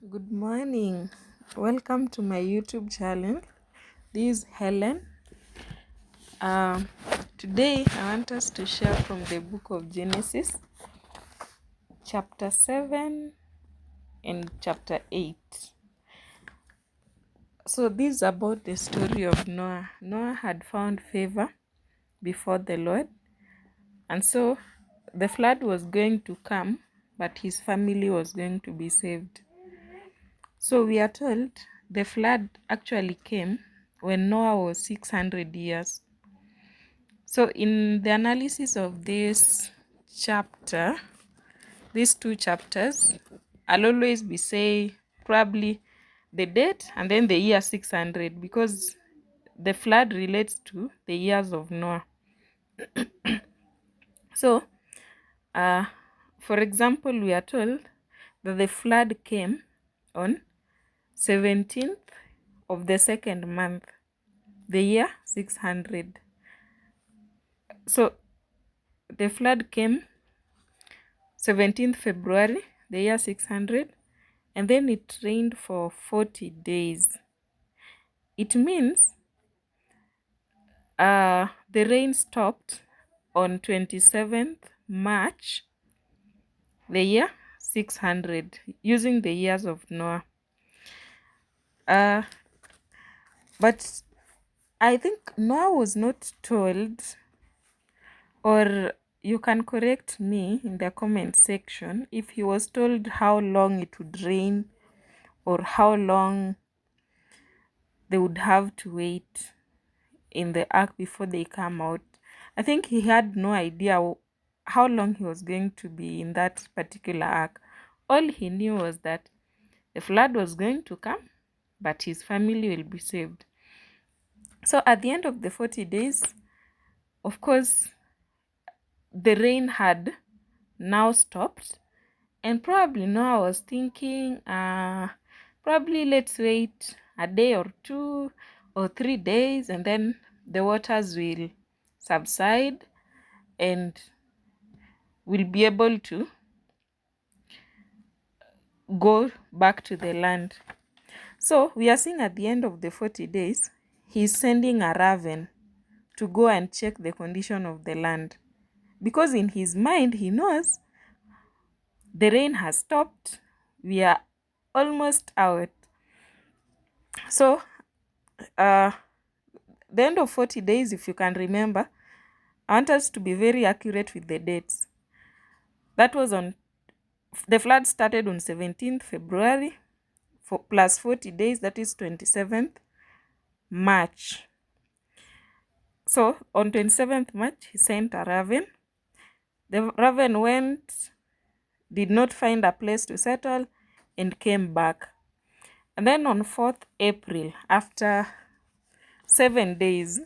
Good morning. Welcome to my YouTube channel. This is Helen. Um, Today I want us to share from the book of Genesis, chapter 7 and chapter 8. So this is about the story of Noah. Noah had found favor before the Lord, and so the flood was going to come, but his family was going to be saved. So we are told the flood actually came when Noah was 600 years. So in the analysis of this chapter, these two chapters, I'll always be say probably the date and then the year 600, because the flood relates to the years of Noah. So, for example, we are told that the flood came on 17th of the second month, the year 600. So the flood came 17th February, the year 600, and then it rained for 40 days. It means the rain stopped on 27th March, the year 600, using the years of Noah. But I think Noah was not told, or you can correct me in the comment section if he was told how long it would rain or how long they would have to wait in the ark before they come out. I think he had no idea how long he was going to be in that particular ark. All he knew was that the flood was going to come, but his family will be saved. So at the end of the 40 days, of course, the rain had now stopped, and probably Noah was thinking, probably let's wait a day or 2 or 3 days, and then the waters will subside and we'll be able to go back to the land. So we are seeing at the end of the 40 days, he's sending a raven to go and check the condition of the land, because in his mind he knows the rain has stopped, we are almost out. So the end of 40 days, if you can remember, I want us to be very accurate with the dates. That was on, the flood started on 17th February plus 40 days, that is 27th March. So on 27th March, he sent a raven. The raven went, did not find a place to settle, and came back. And then on 4th April, after 7 days,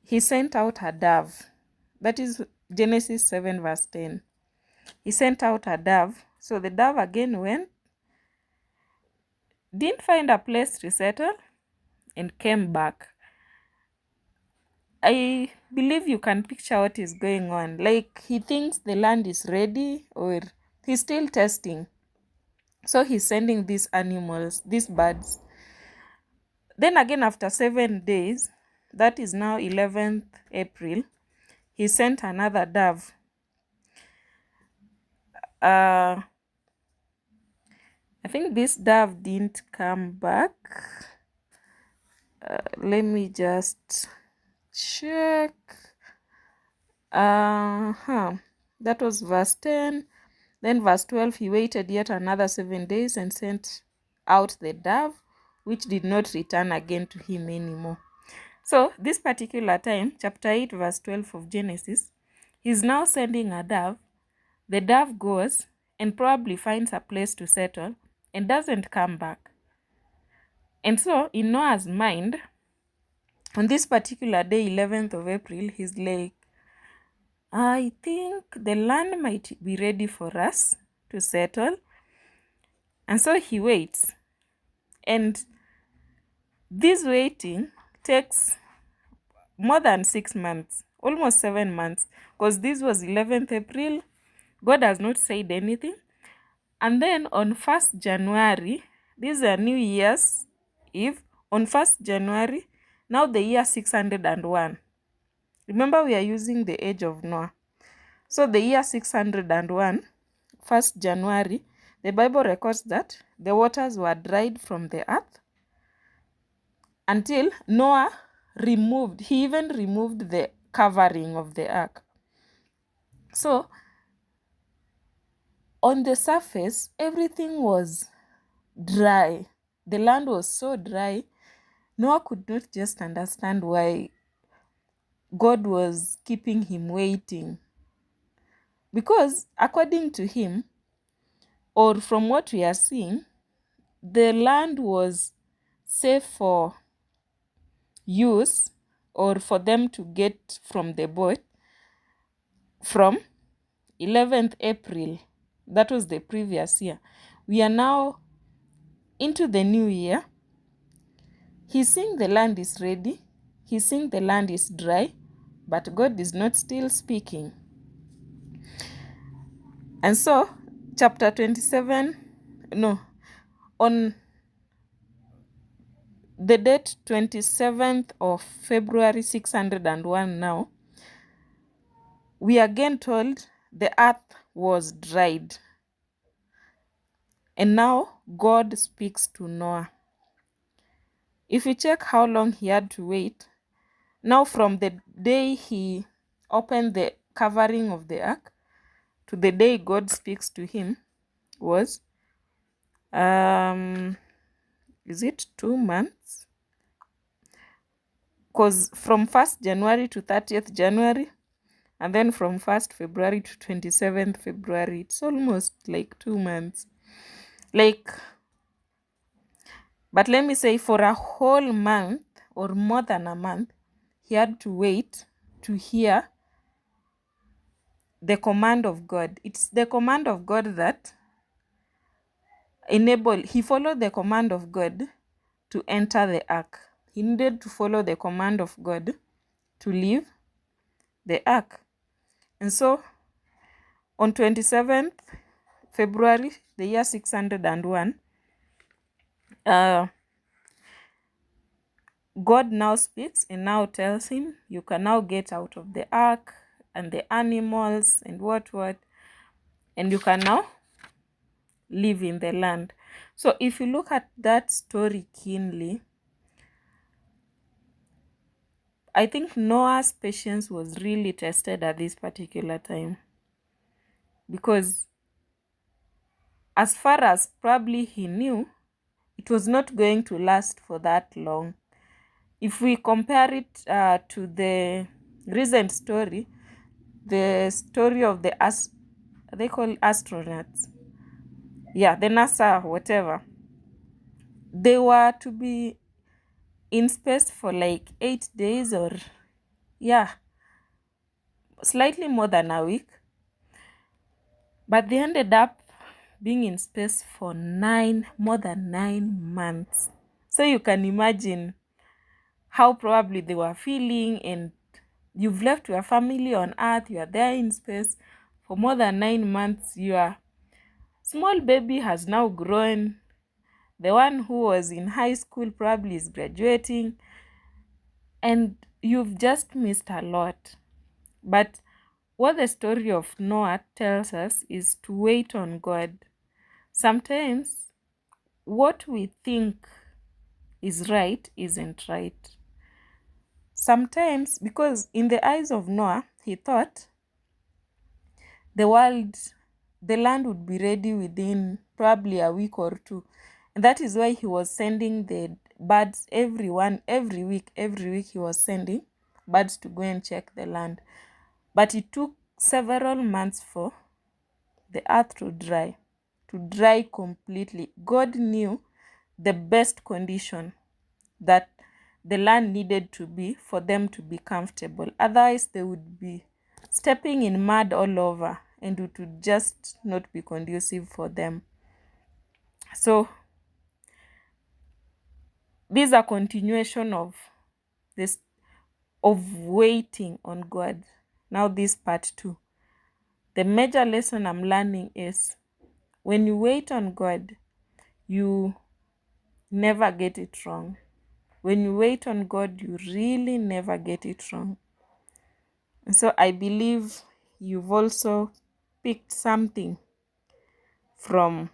he sent out a dove. That is Genesis 7 verse 10. He sent out a dove. So the dove again went, didn't find a place to settle, and came back. I believe you can picture what is going on. Like, he thinks the land is ready, or he's still testing. So he's sending these animals, these birds. Then again, after 7 days, that is now 11th April, he sent another dove. I think this dove didn't come back. Let me just check. That was verse 10. Then verse 12, he waited yet another 7 days and sent out the dove, which did not return again to him anymore. So this particular time, chapter 8 verse 12 of Genesis, he's now sending a dove. The dove goes and probably finds a place to settle and doesn't come back. And so in Noah's mind, on this particular day, 11th of April, he's like, I think the land might be ready for us to settle. And so he waits. And this waiting takes more than 6 months, almost 7 months, because this was 11th April. God has not said anything. And then on 1st January, this is a New Year's Eve, on 1st January, now the year 601. Remember, we are using the age of Noah. So the year 601, 1st January, the Bible records that the waters were dried from the earth until Noah he even removed the covering of the ark. So on the surface, everything was dry. The land was so dry. Noah could not just understand why God was keeping him waiting. Because according to him, or from what we are seeing, the land was safe for use or for them to get from the boat from 11th April. That was the previous year. We are now into the new year. He's saying the land is ready. He's saying the land is dry, but God is not still speaking. And so, chapter 27, on the date 27th of February 601 now, we are again told the earth was dried. And now God speaks to Noah. If you check how long he had to wait, now from the day he opened the covering of the ark to the day God speaks to him was, is it 2 months? Because from 1st January to 30th January, and then from 1st February to 27th February, it's almost like 2 months. But let me say, for a whole month or more than a month, he had to wait to hear the command of God. It's the command of God that he followed the command of God to enter the ark. He needed to follow the command of God to leave the ark. And so on 27th February, the year 601, God now speaks and now tells him, you can now get out of the ark and the animals and what, and you can now live in the land. So if you look at that story keenly, I think Noah's patience was really tested at this particular time. Because as far as probably he knew, it was not going to last for that long. If we compare it to the recent story, the story of they call astronauts. Yeah, the NASA, whatever. They were to be in space for like 8 days or, slightly more than a week. But they ended up being in space for more than 9 months. So you can imagine how probably they were feeling, and you've left your family on Earth, you are there in space for more than 9 months. Your small baby has now grown. The one who was in high school probably is graduating, and you've just missed a lot. But what the story of Noah tells us is to wait on God. Sometimes what we think is right isn't right. Sometimes, because in the eyes of Noah, he thought the land would be ready within probably a week or two. And that is why he was sending the birds every week he was sending birds to go and check the land. But it took several months for the earth to dry completely. God knew the best condition that the land needed to be for them to be comfortable. Otherwise, they would be stepping in mud all over, and it would just not be conducive for them. So this is a continuation of waiting on God. Now this part 2. The major lesson I'm learning is when you wait on God, you never get it wrong. When you wait on God, you really never get it wrong. And so I believe you've also picked something from